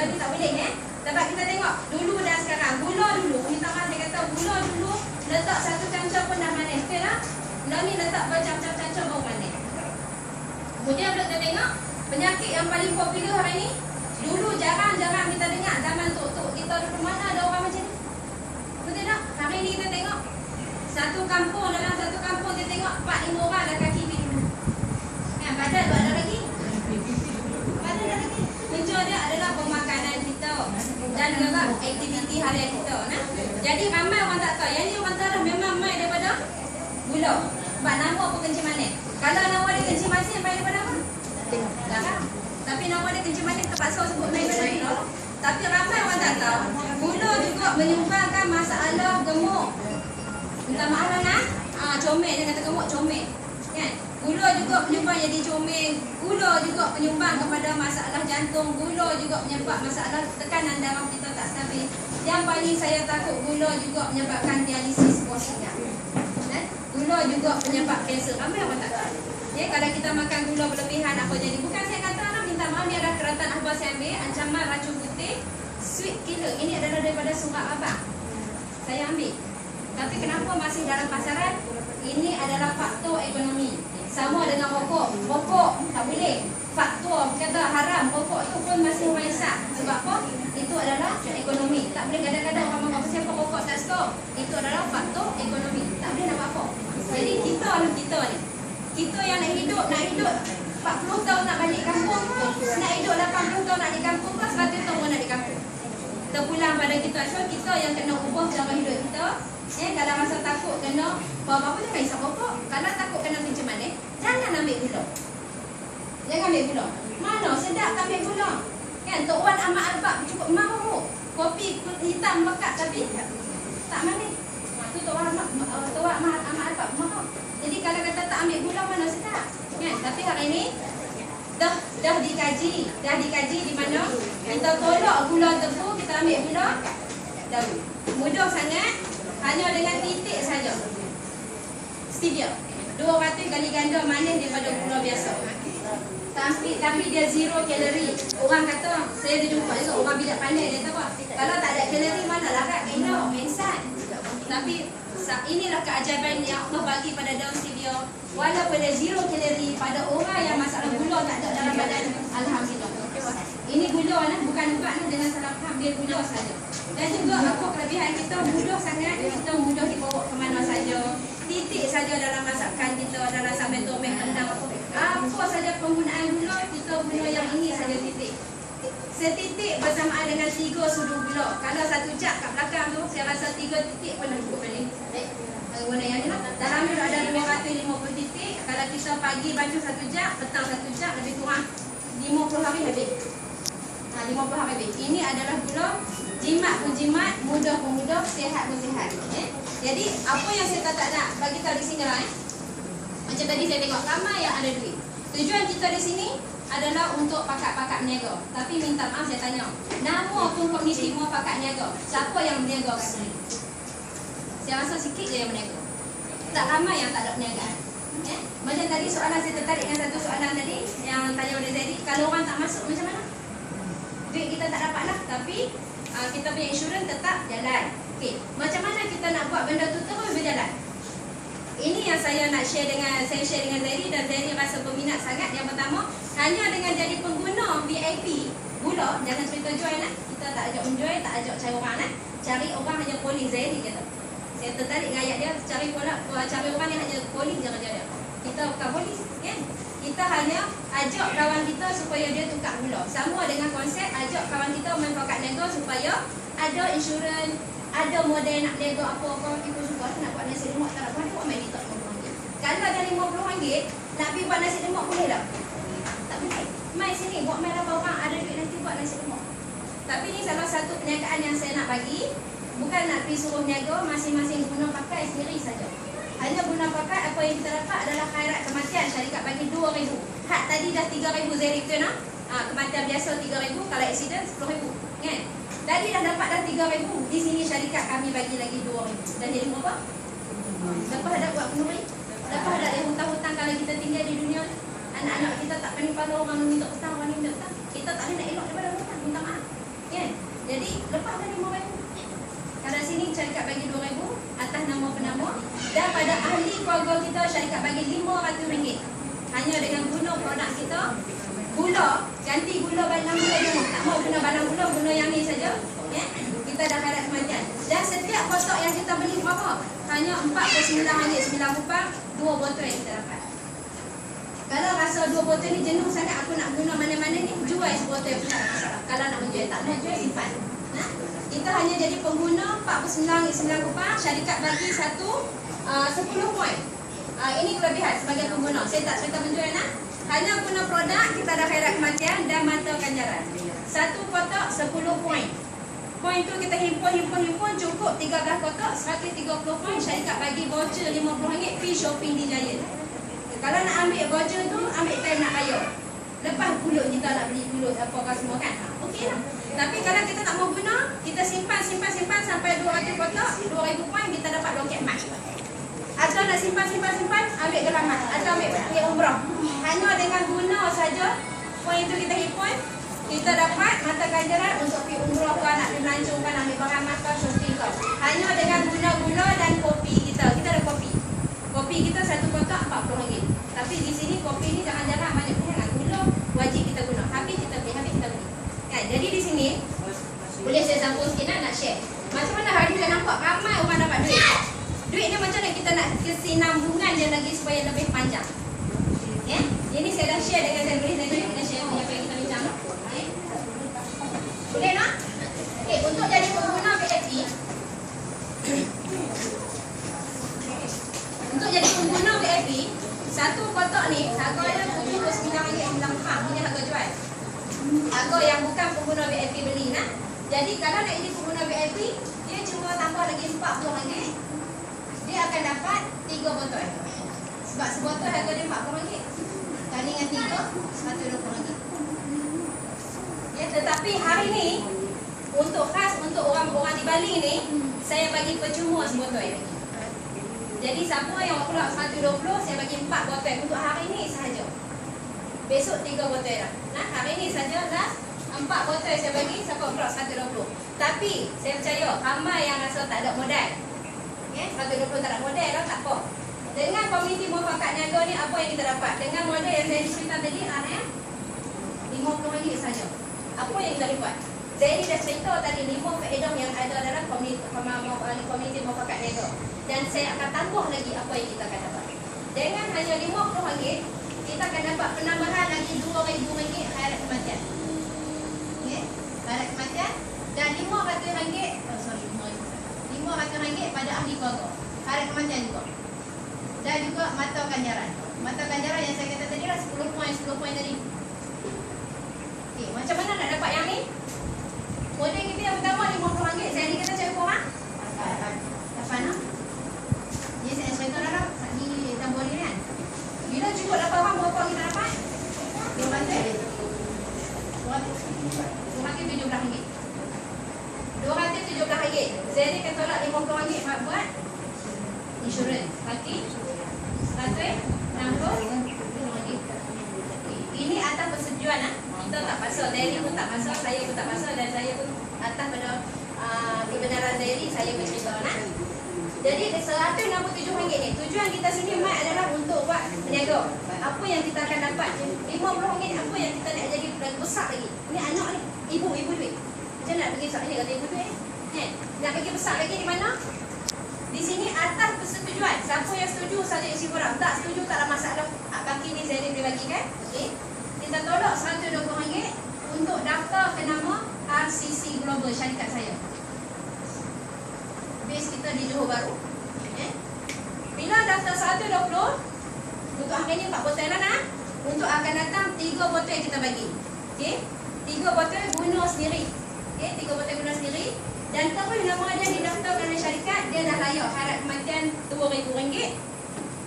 benda ni tak boleh Sebab kita tengok dulu dan sekarang. Gula dulu, minta maaf saya kata gula dulu letak satu kancah pun dah manis. Betul tak? Benda ni letak bercam-cam kancah baru manis. Kemudian kita tengok penyakit yang paling popular hari ni. Dulu jarang-jarang kita dengar zaman tok-tok kita dulu mana ada orang macam ni. Betul tak? Hari ni kita tengok dalam satu kampung kita tengok 4-5 orang ada kaki biru. Badan tu ada lagi. Badan ada lagi. Punca dia adalah pemakanan kita dan juga aktiviti harian kita. Jadi ramai orang tak tahu. Yang ni orang tahu memang mai daripada gula. Sebab nama pun kencing manis. Kalau nama dia kencing manis mai daripada apa? Garam. Tapi nama dia kencing manis terpaksa sebut mai daripada gula. Tapi ramai orang tak tahu. Gula juga menyumbangkan masalah gemuk. Minta maaf lah comel, dia kata gemuk comel. Kan? Gula juga penyumbang jadi comel. Gula juga penyumbang kepada masalah jantung. Gula juga menyebabkan masalah tekanan darah kita tak stabil. Yang paling saya takut, gula juga menyebabkan dialisis kosnya. Gula juga penyebab kanser. Ramai orang tak tahu. Kalau kita makan gula berlebihan apa jadi? Bukan saya kata minta maaf, ni adalah keratan akhbar saya ambil. Ancaman racun putih sweet killer. Ini adalah daripada surat abang saya ambil. Tapi kenapa masih dalam pasaran? Ini adalah faktor ekonomi. Sama dengan rokok. Rokok tak boleh. Faktor kata haram, rokok tu pun masih orang isap. Sebab apa? Itu adalah ekonomi. Tak boleh kadang-kadang orang mengaku siapa rokok tak stop. Itu adalah faktor ekonomi. Tak boleh nak apa. Jadi kita ni. Kita yang nak hidup 40 tahun nak balik kampung, nak hidup 80 tahun nak di kampung, 100 tahun nak di kampung. Terpulang pada kita. So kita yang kena ubah cara hidup kita. Kalau rasa takut kena apa-apa jangan isap rokok. Kalau takut kena kencing manis, jangan ambil gula. Jangan ambil gula. Mana sedap tak ambil gula. Kan Tok Wan Ahmad Albab cukup mahu. Kopi hitam pekat tapi tak manis. Tu Tok Wan Ahmad Albab mahu. Jadi kalau kata tak ambil gula mana sedap. Kan? Tapi hari ni dah dikaji di mana kita tolak gula tebu, kita ambil gula daun. Mudah sangat. Hanya dengan titik saja. Stevia 200 kali ganda manis daripada gula biasa. Tapi dia 0 kalori. Orang kata, saya jumpa juga orang bidak pandai, dia kata apa? Kalau tak ada kalori mana larat elok, insan. Tapi inilah keajaiban yang Allah bagi pada daun stevia. Walaupun dia 0 kalori, pada orang yang masalah gula tak ada dalam badan, alhamdulillah. Ini gula bukan ubat dengan salah faham, dia gula saja. Dan juga apa kelebihan kita, mudah sangat, kita mudah dibawa ke mana saja. Titik saja dalam masakan kita, dalam sambal tomat rendang apa saja penggunaan gula, kita guna yang ini saja titik. Setitik bersamaan dengan 3 sudu gula. Kalau 1 jap kat belakang tu, saya rasa 3 titik pun dah cukup balik. Guna yang ni lah. Dalam ni ada 250 titik. Kalau kita pagi baca 1 jap, petang 1 jap, lebih kurang 50 hari habis. 50 hari habis. Ini adalah gula. Jimat pun jimat, mudah pun mudah, sihat pun sihat. Jadi apa yang saya tak nak bagi tahu di sini lah. Macam tadi saya tengok ramai yang ada duit. Tujuan kita di sini adalah untuk pakat-pakat niaga. Tapi minta maaf saya tanya, nama pun komuniti mau pakat niaga. Siapa yang berniaga kat sini? Saya rasa sikit je yang berniaga. Tak ramai yang tak ada perniagaan. Macam tadi soalan saya tertarik dengan satu soalan tadi yang tanya oleh Zaidi, kalau orang tak masuk macam mana? Duit kita tak dapat lah, tapi kita punya insurans tetap jalan. Okey, macam mana kita nak buat benda tu terus berjalan? Ini yang saya nak share dengan Zaidi, dan Zaidi rasa berminat sangat. Yang pertama, hanya dengan jadi pengguna VIP gula, jangan cerita join lah. Kita tak ajak menjoin, tak ajak cari orang lah. Cari orang hanya calling, Zaidi kata. Saya tertarik dengan ayat dia, cari orang yang hanya calling je kerja dia. Kita bukan polis, kan? Kita hanya ajak kawan kita supaya dia tukar gula. Sama dengan konsep ajak kawan kita main pakat niaga supaya ada insurans, ada model nak niaga apa-apa. Kita suka nak buat nasi lemak, tak nak buat, buat main kita RM50. Kalau ada RM50, nak pergi buat nasi lemak boleh tak? Tak boleh. Mai sini, buat main 8 orang, ada duit nanti buat nasi lemak. Tapi ni salah satu perniagaan yang saya nak bagi. Bukan nak pergi suruh niaga, masing-masing guna pakai sendiri saja. Hanya guna pakai, apa yang kita dapat adalah khairat kematian. Syarikat bagi RM2,000. Hak tadi dah RM3,000 Zairi betul nak? Kematian biasa RM3,000, kalau accident RM10,000. Kan? Tadi dah dapat dah RM3,000. Di sini syarikat kami bagi lagi RM2,000. Dan jadi berapa? Lepas ada buat penuri. Lepas ada yang hutang-hutang kalau kita tinggal di dunia ni. Anak-anak kita tak pandai pada orang minta hutang, orang minta hutang. Kita tak boleh nak elok daripada hutang, minta maaf. Kan? Jadi lepas dah RM5,000. Kalau sini syarikat bagi RM2,000 atas nama penama, dan pada ahli keluarga kita syarikat bagi RM500. Hanya dengan guna produk kita. Gula, ganti gula balang saja. Tak mau guna balang gula, guna yang ni saja. Ya? Kita dah harap kematian. Dan setiap kotak yang kita beli berapa? Hanya RM49.9, 2 botol yang kita dapat. Kalau rasa 2 botol ni jenuh sangat, aku nak guna mana-mana ni, jual sebotol pun tak ada masalah. Kalau nak menjual, tak nak jual, simpan. Nah, kita hanya jadi pengguna RM49.9, syarikat bagi 10 poin. Ini kelebihan sebagai pengguna. Saya tak cerita menjual nak. Hanya guna produk, kita dah khairat kematian dan mata ganjaran. Satu kotak 10 poin. Poin tu kita himpun cukup 13 kotak, 130 poin. Syarikat bagi voucher RM50 pergi shopping di Giant. Kalau nak ambil voucher tu, ambil time nak bayar. Lepas pulut kita nak beli pulut apa semua kan. Okey lah. Tapi kalau kita tak mau guna, kita simpan sampai 200 kotak, 2,000 poin, kita dapat loket emas. Atau nak simpan, ambil geramat. Atau ambil pergi umrah. Hanya dengan guna saja, poin itu kita himpun, kita dapat mata ganjaran untuk pergi umrah ke, nak pergi melancongkan, ambil barang makan, shopping ke. Hanya dengan guna-guna dan kopi kita. Kita ada kopi. Kopi kita satu kotak RM40. Tapi di sini kopi ni jangan-jangan banyak pilihan. Gula wajib kita guna. Habis kita beli. Kan? Jadi di sini boleh saya sambung sikit nak share. Macam mana hari kita nampak ramai orang dapat duit. Duit ni macam mana kita nak kesinambungan dia lagi supaya lebih panjang. Ya? Ini saya dah share dengan saya boleh kita share apa yang kita bincang. Okay? Boleh tak? Okey, untuk jadi pengguna VIP. Untuk jadi pengguna VIP, satu kotak ni harga dia RM79.9. Ini harga jual. Harga yang bukan pengguna VIP beli nak. Jadi kalau nak jadi pengguna VIP, dia cuma tambah lagi RM40. Dia akan dapat 3 botol. Sebab sebotol harga dia RM40. Kali dengan 3, RM120. Ya, tetapi hari ni untuk khas untuk orang-orang di Bali ni, saya bagi percuma sebotol lagi. Jadi siapa yang pula RM120, saya bagi 4 botol untuk hari ni sahaja. Besok 3 botol dah. Nah, hari ni saja dah 4 botol saya bagi, siapa pula RM120. Tapi saya percaya ramai yang rasa tak ada modal. Ya, RM120 tak ada modal lah, tak apa. Dengan komuniti muafakat niaga ni, apa yang kita dapat? Dengan modal yang saya cerita tadi, RM50 saja. Apa yang kita dapat? Saya dah cerita tadi 5 faedah yang ada dalam komuniti muafakat niaga. Dan saya akan tambah lagi apa yang kita akan dapat. Dengan hanya RM50, kita akan dapat penambahan lagi RM2,000 khairat kematian. Okay? Khairat kematian. Dan RM500 pada ahli keluarga. Khairat kematian juga. Dan juga mata ganjaran. Mata ganjaran yang saya kata tadi lah 10 poin tadi. Okay, macam mana nak dapat yang ni? Model kita yang pertama RM50. Saya ni kata cari korang. Tak faham? Jadi saya cerita dalam di tambah ni kan. Bila cukup 8 orang, berapa kita dapat? RM217. RM217. Saya ni akan tolak RM50 buat insurans. Lagi RM160. Ini atas persetujuan lah. Kita tak pasal, Dairi pun tak pasal, saya pun tak pasal, dan saya pun atas pada kebenaran Dairi, saya bercerita nak. Jadi RM167 ni, tujuan kita sini Mat adalah untuk buat berniaga. Apa yang kita akan dapat? RM50 apa yang kita nak jadi besar lagi? Ni anak ni, ibu duit. Macam nak pergi besar ni kata ibu duit nak pergi besar lagi di mana? Di sini atas persetujuan. Siapa yang setuju saja isi korang. Tak setuju tak ada masalah. Kaki ni saya boleh bagikan. Okey. Kita tolak RM120 untuk daftar ke nama RCC Global syarikat saya. Base kita di Johor Bahru. Bila daftar RM120, untuk hari ni 4 botol lah nak. Untuk akan datang 3 botol yang kita bagi. Okey. 3 botol guna sendiri. Okey, 3 botol guna sendiri. Dan terus nama dia didaftarkan oleh syarikat, dia dah layak khairat kematian RM2,000.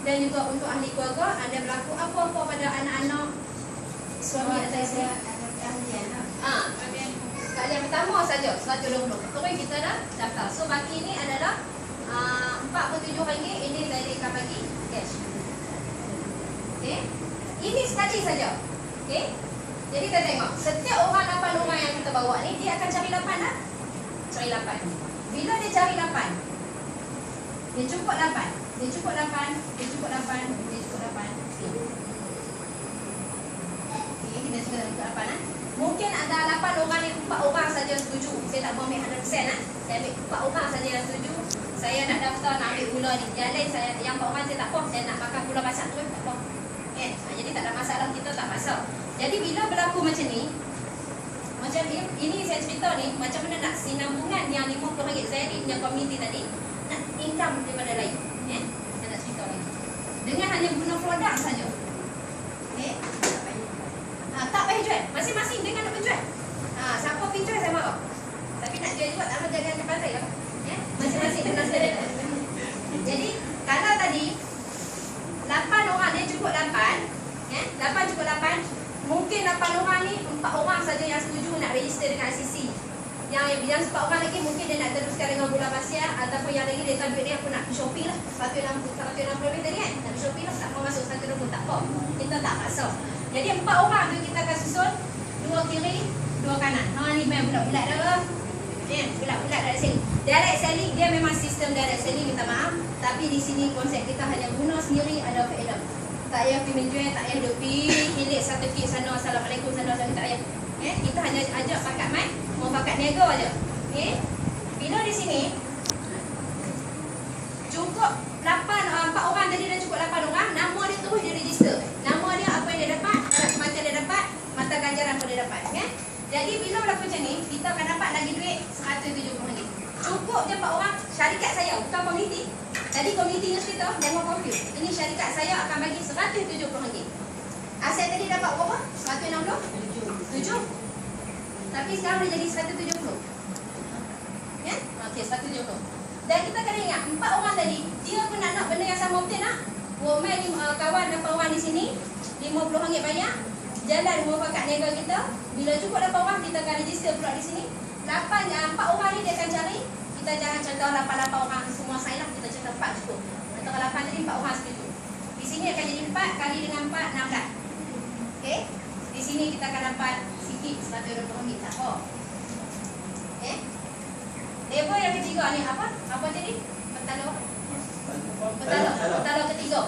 Dan juga untuk ahli keluarga, anda berlaku apa-apa pada anak-anak suami atau isteri. Kalian pertama saja RM120. Terus kita dah daftar. So baki ni adalah RM47. Ini dari akan bagi cash. Okey. Ini sekali saja. Okey. Jadi kita tengok, setiap orang 8 orang yang kita bawa ni, dia akan cari 8 lah. Cari 8. Bila dia cari 8, dia cukup 8. Dia cukup 8, dia cukup 8, dia cukup 8. Okey, kita cukup 8 lah. Mungkin ada 8 orang ni, 4 orang saja setuju. Saya tak mau ambil 100% lah. Saya ambil 4 orang saja yang setuju. Saya nak daftar, nak ambil gula ni. Yang lain, yang 4 orang saya tak apa. Saya nak makan gula basah tu, tak apa. Jadi tak ada masalah, kita tak masuk. Jadi bila berlaku macam ni, macam ini saya cerita ni, macam mana nak sinambungan yang RM50 Zairin yang komuniti tadi, nak income daripada lain. Saya nak cerita lagi. Dengan hanya guna produk saja. Tak payah jual. Masing-masing dengan nak menjual. Siapa pergi jual saya marah. Tapi nak jual juga tak mahu jangan ke pantai lah. Masing-masing dengan sendiri. Jadi kalau tadi 8 orang dia cukup 8, 8 cukup 8. Mungkin 8 orang ni 4 orang saja yang setuju nak register dengan ICC. Yang 4 orang lagi mungkin dia nak teruskan dengan Gula Pasir, ataupun yang lagi dia tak duit ni aku nak pergi shopping lah. 160 lebih tadi kan. Nak pergi shopping lah, tak mau masuk 120, tak apa. Kita tak paksa. Jadi 4 orang tu kita akan susun 2 kiri, 2 kanan. Ni main bulat-bulat dah. Bulat-bulat dari sini. Direct selling dia memang sistem direct selling, minta maaf. Tapi di sini konsep kita hanya guna sendiri, ada faedah. Tak payah pergi menjual, tak payah pergi hilik sertifikat sana, assalamualaikum sana, tak payah. Kita hanya ajak pakat mai, mau pakat niaga aja. Bila di sini cukup 4 orang tadi dah cukup 8 orang, nama dia terus dia register. Nama dia apa yang dia dapat, syarat kematian dia dapat, mata ganjaran pun dia dapat. Jadi bila berlaku macam ni, kita akan dapat lagi duit RM170. Cukup je 4 orang, syarikat saya, bukan komuniti. Tadi komuniti yang cerita, jangan confuse. Ini syarikat saya akan bagi RM170. Aset tadi dapat berapa? 167. Tapi sekarang dia jadi 170. Okey, 170. Dan kita kena ingat, 4 orang tadi, dia pun nak benda yang sama, betul tak? Woman kawan 8 orang di sini, RM50 banyak. Jalan muafakat niaga kita. Bila cukup 8 orang, kita akan register pula di sini. 4 orang ni dia akan cari. Kita jangan contoh 8 orang semua sign lah. Kita contoh 4 cukup. Antara 8 tadi 4 orang setuju. Di sini akan jadi 4 kali dengan 4, 16. Okey. Di sini kita akan dapat sikit RM120. Tak apa. Level yang ketiga ni apa? Apa tadi? Petalo ketiga.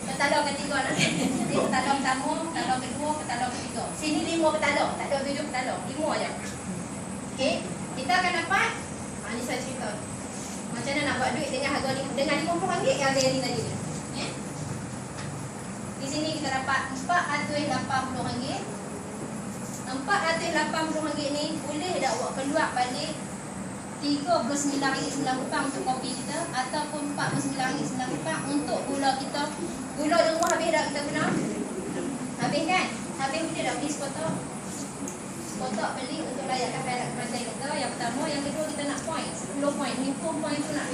Petalo ketiga nak. Jadi petalo pertama, petalo kedua, petalo ketiga. Sini 5 petalo, tak ada 7 petalo. 5 aja. Okey, kita akan dapat ni saya cerita. Macam mana nak buat duit dengan harga dengan RM50 yang Zairin tadi ni. Di sini kita dapat RM480. RM480 ni boleh dah buat keluar balik RM39.90 untuk kopi kita, ataupun RM49.90 untuk gula kita. Gula di rumah habis dah kita guna. Habis kan? Habis kita dah beli sekotak beli untuk layakkan syarat kematian kita. Yang pertama, yang kedua kita nak point 10 point. Ni 10 point tu nak